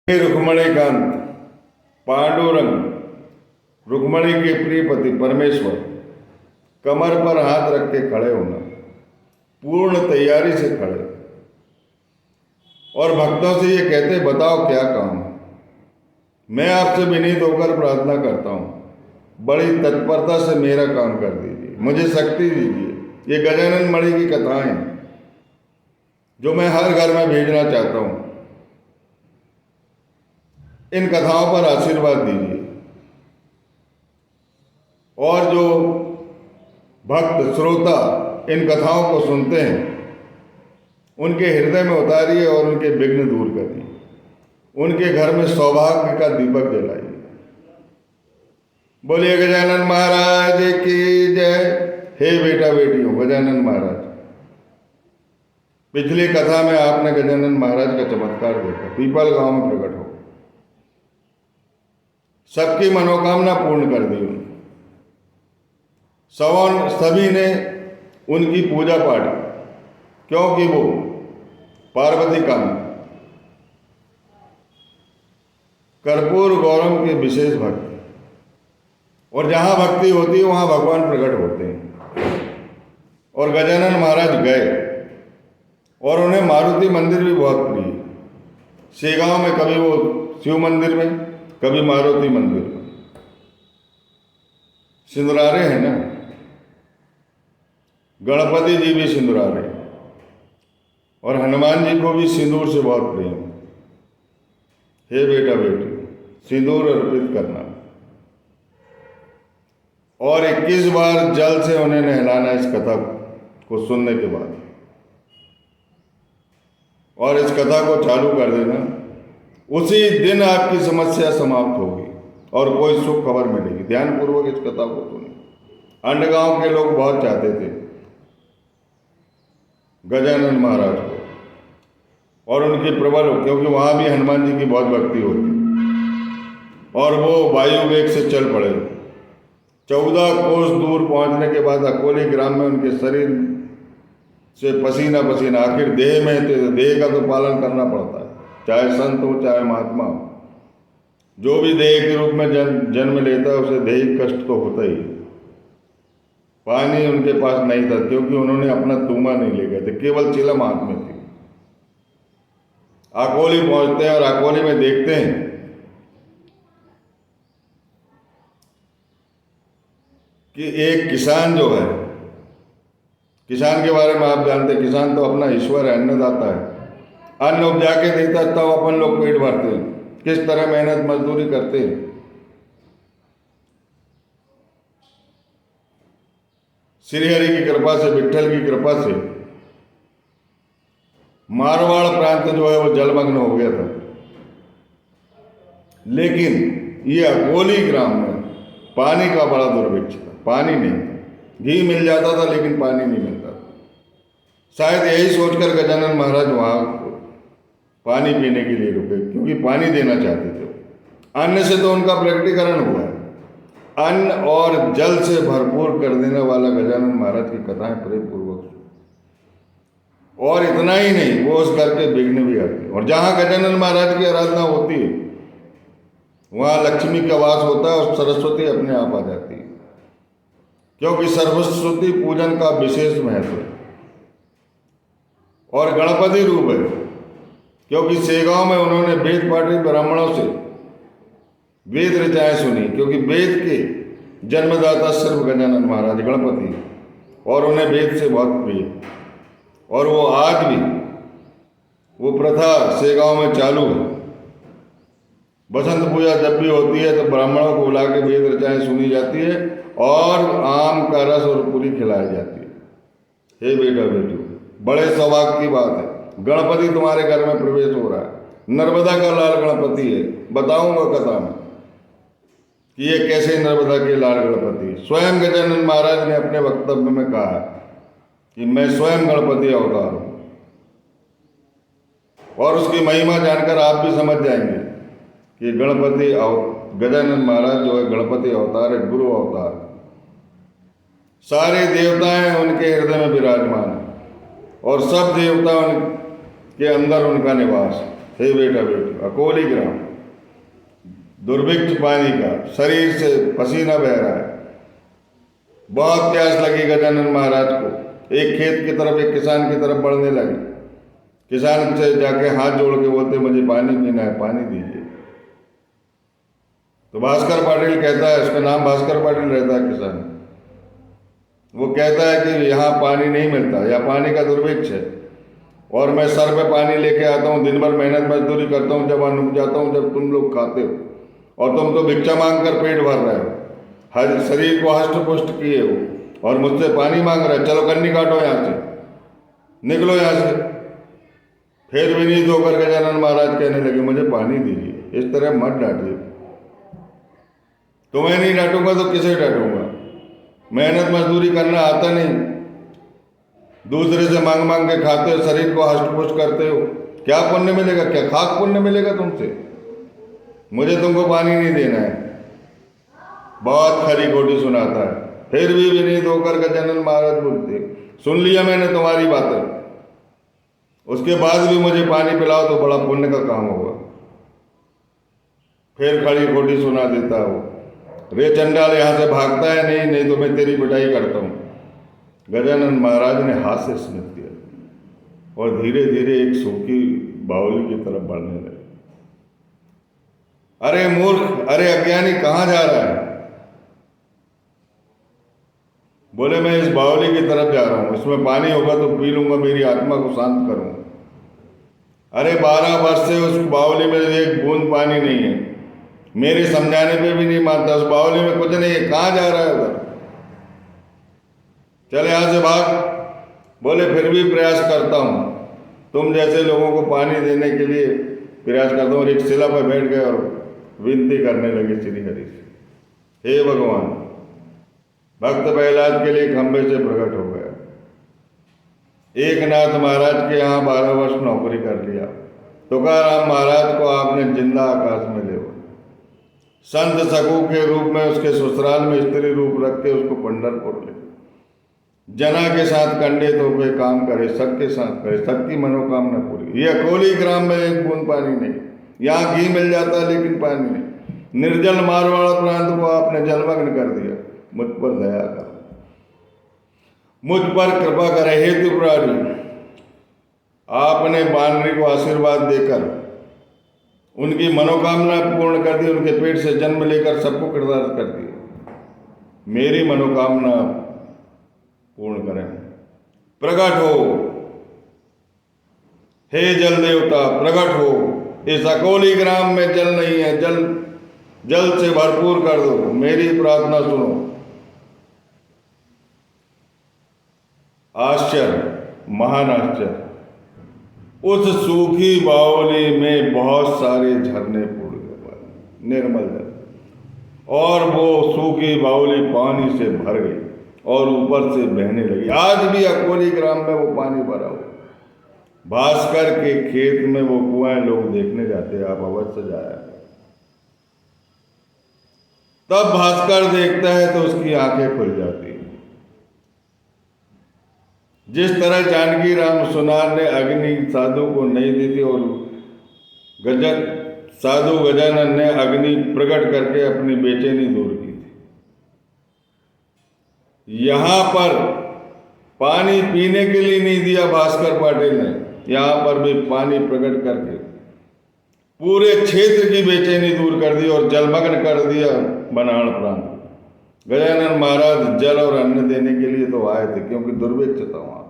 हे रुक्मणीकांत पांडुरंग रुक्मणी के प्रिय पति परमेश्वर कमर पर हाथ रख के खड़े होना, पूर्ण तैयारी से खड़े और भक्तों से ये कहते बताओ क्या काम है। मैं आपसे विनीत होकर प्रार्थना करता हूँ, बड़ी तत्परता से मेरा काम कर दीजिए, मुझे शक्ति दीजिए। ये गजानन मणि की कथाएं जो मैं हर घर में भेजना चाहता हूँ, इन कथाओं पर आशीर्वाद दीजिए। और जो भक्त श्रोता इन कथाओं को सुनते हैं, उनके हृदय में उतारिए और उनके विघ्न दूर करिए, उनके घर में सौभाग्य का दीपक जलाइए। बोलिए गजानन महाराज की जय। हे बेटा बेटियों, गजानन महाराज, पिछली कथा में आपने गजानन महाराज का चमत्कार देखा, पीपल गांव में प्रकट हो सबकी मनोकामना पूर्ण कर दी। सभी ने उनकी पूजा पाठ, क्योंकि वो पार्वती कांत कर्पूर गौरम के विशेष भक्त, और जहाँ भक्ति होती है वहाँ भगवान प्रकट होते हैं। और गजानन महाराज गए और उन्हें मारुति मंदिर भी बहुत प्रिय। शेगांव में कभी वो शिव मंदिर में, कभी मारुति मंदिर में। सिंदूरारे हैं ना, गणपति जी भी सिंदूरारे, और हनुमान जी को भी सिंदूर से बहुत प्रेम। हे बेटा बेटी, सिंदूर अर्पित करना और 21 बार जल से उन्हें नहलाना इस कथा को सुनने के बाद, और इस कथा को चालू कर देना। उसी दिन आपकी समस्या समाप्त होगी और कोई सुख खबर मिलेगी। ध्यानपूर्वक इस कथा को सुनिए। अंडगांव के लोग बहुत चाहते थे गजानन महाराज को और उनकी प्रबल हो, क्योंकि वहाँ भी हनुमान जी की बहुत भक्ति होती, और वो वायु वेग से चल पड़े। 14 कोस दूर पहुँचने के बाद अकोले ग्राम में उनके शरीर से पसीना पसीना, आखिर देह में थे, देह का तो पालन करना पड़ता है, चाहे संत हो चाहे महात्मा हो। जो भी देह के रूप में जन्म लेता है उसे दैहिक कष्ट तो होता ही। पानी उनके पास नहीं था, क्योंकि उन्होंने अपना तूमा नहीं ले गए थे, केवल चिलम हाथ में थी। अकोली पहुंचते हैं और अकोली में देखते हैं कि एक किसान जो है, किसान के बारे में आप जानते हैं, किसान तो अपना ईश्वर है, अन्नदाता है। अन्न उपजा के देता है तब अपन लोग पेट भरते हैं। किस तरह मेहनत मजदूरी करते हैं। श्रीहरि की कृपा से, विठल की कृपा से मारवाड़ प्रांत जो है वो जलमग्न हो गया था, लेकिन ये अकोली ग्राम में पानी का बड़ा दुर्भिक्ष था। पानी नहीं था, घी मिल जाता था लेकिन पानी नहीं मिलता था। शायद यही सोचकर गजानन महाराज वहाँ पानी पीने के लिए रुके, क्योंकि पानी देना चाहते थे। अन्न से तो उनका प्रकटीकरण हुआ है। अन्न और जल से भरपूर कर देने वाला गजानन महाराज की कथाएं प्रेम पूर्वक। और इतना ही नहीं, वो उस करके विघ्न भी आते। और जहाँ गजानन महाराज की आराधना होती है वहाँ लक्ष्मी का वास होता है और सरस्वती अपने आप आ जाती है, क्योंकि सरस्वती पूजन का विशेष महत्व है। और गणपति रूप है, क्योंकि शेगांव में उन्होंने वेद पाठी ब्राह्मणों से वेद ऋचाएँ सुनी, क्योंकि वेद के जन्मदाता सिर्फ गजानन महाराज गणपति, और उन्हें वेद से बहुत प्रिय। और वो आज भी वो प्रथा शेगांव में चालू है। बसंत पूजा जब भी होती है तो ब्राह्मणों को बुला के वेद ऋचाएँ सुनी जाती है और आम का रस और पूरी खिलाई जाती है। हे बेटा बेटी, बड़े सौभाग्य की बात है, गणपति तुम्हारे घर में प्रवेश हो रहा है। नर्मदा का लाल गणपति है। बताऊंगा कथा में कि ये कैसे नर्मदा के लाल गणपति। स्वयं गजानन महाराज ने अपने वक्तव्य में कहा कि मैं स्वयं गणपति अवतार हूं, और उसकी महिमा जानकर आप भी समझ जाएंगे कि गजानन महाराज जो है गणपति अवतार है, गुरु अवतार। सारे देवताएं उनके हृदय में विराजमान है और सब देवता के अंदर उनका निवास। हे बेटा बेटी, अकोली ग्राम, दुर्भिक्ष पानी का, शरीर से पसीना बह रहा है, बहुत प्यास लगी गजानन महाराज को। एक खेत की तरफ, एक किसान की तरफ बढ़ने लगे। किसान से जाके हाथ जोड़ के बोलते, मुझे पानी पीना है, पानी दीजिए। तो भास्कर पाटिल कहता है, उसका नाम भास्कर पाटिल रहता है किसान, वो कहता है कि यहाँ पानी नहीं मिलता, या पानी का दुर्भिक्ष है, और मैं सर पे पानी लेके आता हूँ, दिन भर मेहनत मजदूरी करता हूँ, जब रुक जाता हूँ, जब तुम लोग खाते हो, और तुम तो भिक्षा मांग कर पेट भर रहे हो, हर शरीर को हष्ट पुष्ट किए हो, और मुझसे पानी मांग रहे हो। चलो कन्नी काटो, यहाँ से निकलो यहाँ से। फिर विनीत होकर गजानन महाराज कहने लगे, मुझे पानी दीजिए, इस तरह मत डांटिए। तुम्हें नहीं डांटूंगा तो किसे डांटूंगा? मेहनत मजदूरी करना आता नहीं, दूसरे से मांग मांग के खाते हो, शरीर को हष्ट पुष्ट करते हो, क्या पुण्य मिलेगा? क्या खाक पुण्य मिलेगा तुमसे? मुझे तुमको पानी नहीं देना है। बहुत खरी खोटी सुनाता है। फिर भी विनीत होकर गजानन महाराज बोलते, सुन लिया मैंने तुम्हारी बातें, उसके बाद भी मुझे पानी पिलाओ तो बड़ा पुण्य का काम होगा। फिर खड़ी खोटी सुना देता हो, रे चंडाल यहाँ से भागता है, नहीं नहीं तो मैं तेरी पिटाई करता हूँ। गजानन महाराज ने हाथ से स्मित किया और धीरे धीरे एक सूखी बावली की तरफ बढ़ने लगे। अरे मूर्ख, अरे अज्ञानी, कहाँ जा रहा है? बोले, मैं इस बावली की तरफ जा रहा हूँ, इसमें पानी होगा तो पी लूंगा, मेरी आत्मा को शांत करूंगा। अरे 12 वर्ष से उस बावली में एक बूंद पानी नहीं है, मेरे समझाने पे भी नहीं मानता, उस बावली में कुछ नहीं है, कहाँ जा रहा है उधर? चल यहाँ से भाग। बोले, फिर भी प्रयास करता हूँ, तुम जैसे लोगों को पानी देने के लिए प्रयास करता हूँ। और एक शिला पर बैठ गए और विनती करने लगे श्री हरि से, हे भगवान, भक्त प्रहलाद के लिए खंबे से प्रकट हो गया। एक नाथ महाराज के यहाँ 12 वर्ष नौकरी कर लिया। तुकाराम महाराज को आपने जिंदा आकाश में ले, संत सकू के रूप में उसके ससुराल में स्त्री रूप रख के उसको पंढरपुर ले, जना के साथ कंडित होकर काम करे, सबके साथ करे, सबकी मनोकामना पूरी। ये अकोली ग्राम में एक बूंद पानी नहीं, यहाँ घी मिल जाता है लेकिन पानी नहीं। निर्जल मारवाड़ प्रांत को आपने जलमग्न कर दिया। मुझ पर दया कर, मुझ पर कृपा करे हे त्रिपुरारी। आपने बानरी को आशीर्वाद देकर उनकी मनोकामना पूर्ण कर दी, उनके पेट से जन्म लेकर सबको कृतार्थ कर दिया। मेरी मनोकामना पूर्ण करें, प्रकट हो हे जल देवता, प्रकट हो। इस अकोली ग्राम में जल नहीं है, जल से भरपूर कर दो, मेरी प्रार्थना सुनो। आश्चर्य, महान आश्चर्य, उस सूखी बावली में बहुत सारे झरने फूट गए, निर्मल जल, और वो सूखी बावली पानी से भर गई और ऊपर से बहने लगी। आज भी अकोली ग्राम में वो पानी भरा हुआ। भास्कर के खेत में वो कुआं लोग देखने जाते हैं, आप अवश्य जाया। तब भास्कर देखता है तो उसकी आंखें खुल जाती हैं। जिस तरह जानकी राम सुनार ने अग्नि साधु को नहीं दी थी और साधु गजानन ने अग्नि प्रकट करके अपनी बेचैनी दूर की थी, यहां पर पानी पीने के लिए नहीं दिया भास्कर पाटिल ने, यहां पर भी पानी प्रकट करके पूरे क्षेत्र की बेचैनी दूर कर दी और जलमग्न कर दिया बनाड़ प्रांत। गजानन महाराज जल और अन्न देने के लिए तो आए थे, क्योंकि दुर्भिक्ष था वहां,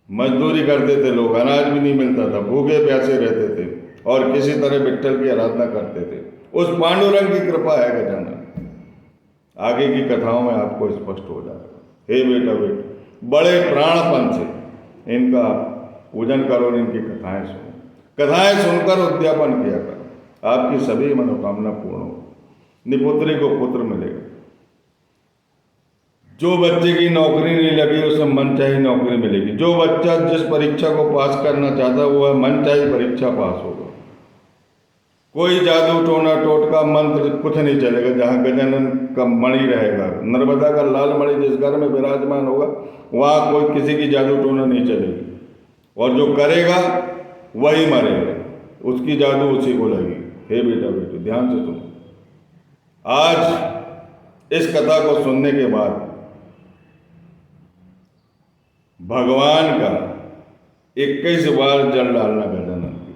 मजदूरी करते थे लोग, अनाज भी नहीं मिलता था, भूखे प्यासे रहते थे और किसी तरह विट्ठल की आराधना करते थे। उस पांडुरंग की कृपा है गजानन। आगे की कथाओं में आपको स्पष्ट हो जाएगा। हे बेटा बेटा, बड़े प्राणपन से इनका पूजन करो और इनकी कथाएं सुनो, कथाएं सुनकर उद्यापन किया करो, आपकी सभी मनोकामना पूर्ण हो। निपुत्री को पुत्र मिलेगा। जो बच्चे की नौकरी नहीं लगी उसे मनचाही नौकरी मिलेगी। जो बच्चा जिस परीक्षा को पास करना चाहता वह मनचाही परीक्षा पास होगा। कोई जादू टोना टोटका मंत्र कुछ नहीं चलेगा जहाँ गजानन का मणि रहेगा। नर्मदा का लाल मणि जिस घर में विराजमान होगा वहाँ कोई किसी की जादू टोना नहीं चलेगी, और जो करेगा वही मरेगा। उसकी जादू उसी को लगी। हे बेटा बेटी ध्यान से सुनो, आज इस कथा को सुनने के बाद भगवान का 21 बार जल डालना गजानन की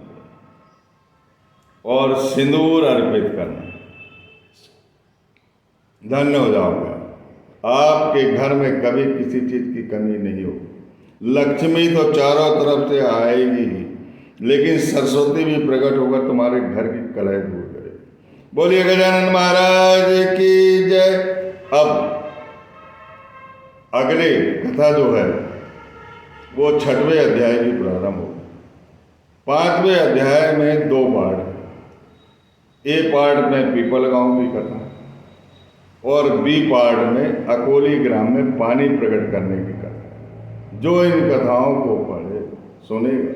और सिंदूर अर्पित करना, धन्य हो जाओगे। आपके घर में कभी किसी चीज की कमी नहीं होगी। लक्ष्मी तो चारों तरफ से आएगी ही, लेकिन सरस्वती भी प्रकट होकर तुम्हारे घर की कलह दूर करेगी। बोलिए गजानन महाराज की जय। अब अगले कथा जो है वो 6वें अध्याय की प्रारंभ हो। 5वें अध्याय में 2 पार्ट। ए पार्ट में पीपल गांव की कथा और बी पार्ट में अकोली ग्राम में पानी प्रकट करने की कथा। जो इन कथाओं को पढ़े सुनेगा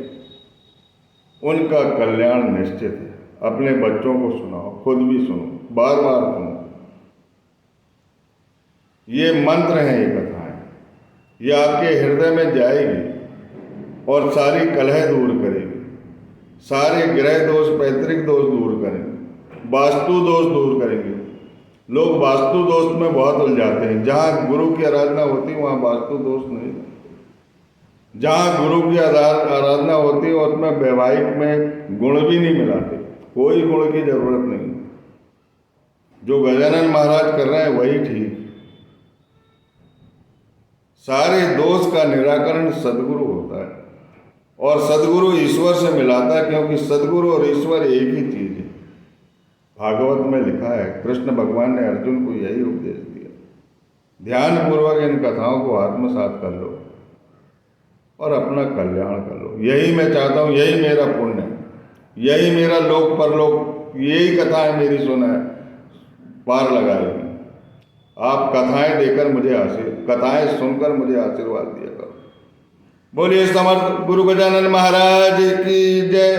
उनका कल्याण निश्चित है। अपने बच्चों को सुनाओ, खुद भी सुनो, बार बार सुनो। ये मंत्र हैं, ये कथाएं, ये आपके हृदय में जाएगी और सारी कलह दूर करेगी, सारे ग्रह दोष पैतृक दोष दूर करेंगे, वास्तु दोष दूर करेंगे। लोग वास्तु दोष में बहुत उलझाते हैं। जहाँ गुरु की आराधना होती है वहाँ वास्तु दोष नहीं। जहाँ गुरु की आराधना होती है उसमें वैवाहिक में गुण भी नहीं मिलाते, कोई गुण की जरूरत नहीं। जो गजानन महाराज कर रहे हैं वही ठीक। सारे दोष का निराकरण सदगुरु होता है और सदगुरु ईश्वर से मिलाता है, क्योंकि सदगुरु और ईश्वर एक ही चीज है। भागवत में लिखा है, कृष्ण भगवान ने अर्जुन को यही उपदेश दिया। ध्यान पूर्वक इन कथाओं को आत्मसात कर लो और अपना कल्याण कर लो। यही मैं चाहता हूँ, यही मेरा पुण्य है, यही मेरा लोक परलोक, यही कथाएं मेरी सुना है पार लगाएगी। आप कथाएं देकर मुझे कथाएं सुनकर मुझे आशीर्वाद दिया करो। बोलिए समर्थ गुरु गजानन महाराज की जय।